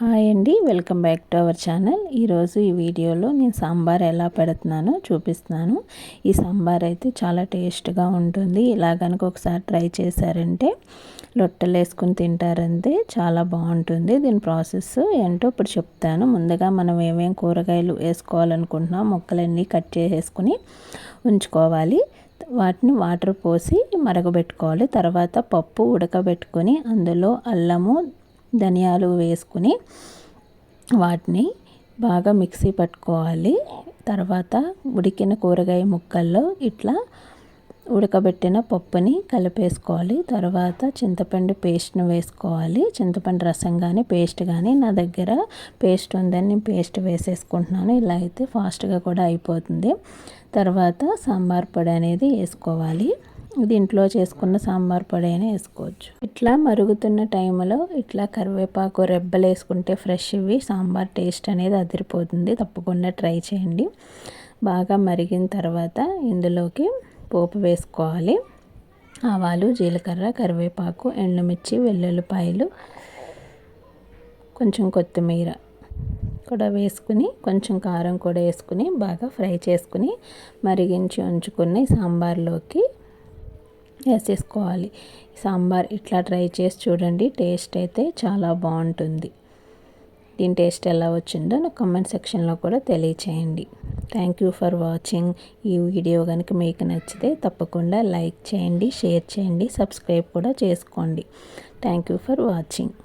Hi అండి, welcome back to our channel. ఈరోజు ఈ వీడియోలో నేను సాంబార్ ఎలా పెడుతున్నానో చూపిస్తున్నాను. ఈ సాంబార్ అయితే చాలా టేస్ట్గా ఉంటుంది. ఇలా కనుక ఒకసారి ట్రై చేశారంటే లొట్టలు వేసుకుని తింటారంటే చాలా బాగుంటుంది. దీని ప్రాసెస్ ఏంటో ఇప్పుడు చెప్తాను. ముందుగా మనం ఏమేమి కూరగాయలు వేసుకోవాలనుకుంటున్నాం ముక్కలన్నీ కట్ చేసేసుకుని ఉంచుకోవాలి. వాటిని వాటర్ పోసి మరగబెట్టుకోవాలి. తర్వాత పప్పు ఉడకబెట్టుకొని అందులో అల్లము ధనియాలు వేసుకుని వాటిని బాగా మిక్సీ పట్టుకోవాలి. తర్వాత ఉడికిన కూరగాయ ముక్కల్లో ఇట్లా ఉడకబెట్టిన పప్పుని కలిపేసుకోవాలి. తర్వాత చింతపండు పేస్ట్ని వేసుకోవాలి. చింతపండు రసం కానీ పేస్ట్ కానీ నా దగ్గర పేస్ట్ ఉందని నేను పేస్ట్ వేసేసుకుంటున్నాను. ఇలా అయితే ఫాస్ట్గా కూడా అయిపోతుంది. తర్వాత సాంబార్ పొడి అనేది వేసుకోవాలి. దీంట్లో చేసుకున్న సాంబార్ పొడి అయినా వేసుకోవచ్చు. ఇట్లా మరుగుతున్న టైంలో ఇట్లా కరివేపాకు రెబ్బలు వేసుకుంటే ఫ్రెష్ ఇవి సాంబార్ టేస్ట్ అనేది అదిరిపోతుంది. తప్పకుండా ట్రై చేయండి. బాగా మరిగిన తర్వాత ఇందులోకి పోపు వేసుకోవాలి. ఆవాలు, జీలకర్ర, కరివేపాకు, ఎండుమిర్చి, వెల్లుల్లిపాయలు, కొంచెం కొత్తిమీర కూడా వేసుకుని కొంచెం కారం కూడా వేసుకుని బాగా ఫ్రై చేసుకుని మరిగించి ఉంచుకుని సాంబార్లోకి వేసేసుకోవాలి. సాంబార్ ఇట్లా ట్రై చేసి చూడండి. టేస్ట్ అయితే చాలా బాగుంటుంది. దీని టేస్ట్ ఎలా వచ్చిందో నాకు కామెంట్ సెక్షన్లో కూడా తెలియచేయండి. Thank you for watching. ఈ వీడియో కనుక మీకు నచ్చితే తప్పకుండా లైక్ చేయండి, షేర్ చేయండి, సబ్స్క్రైబ్ కూడా చేసుకోండి. Thank you for watching.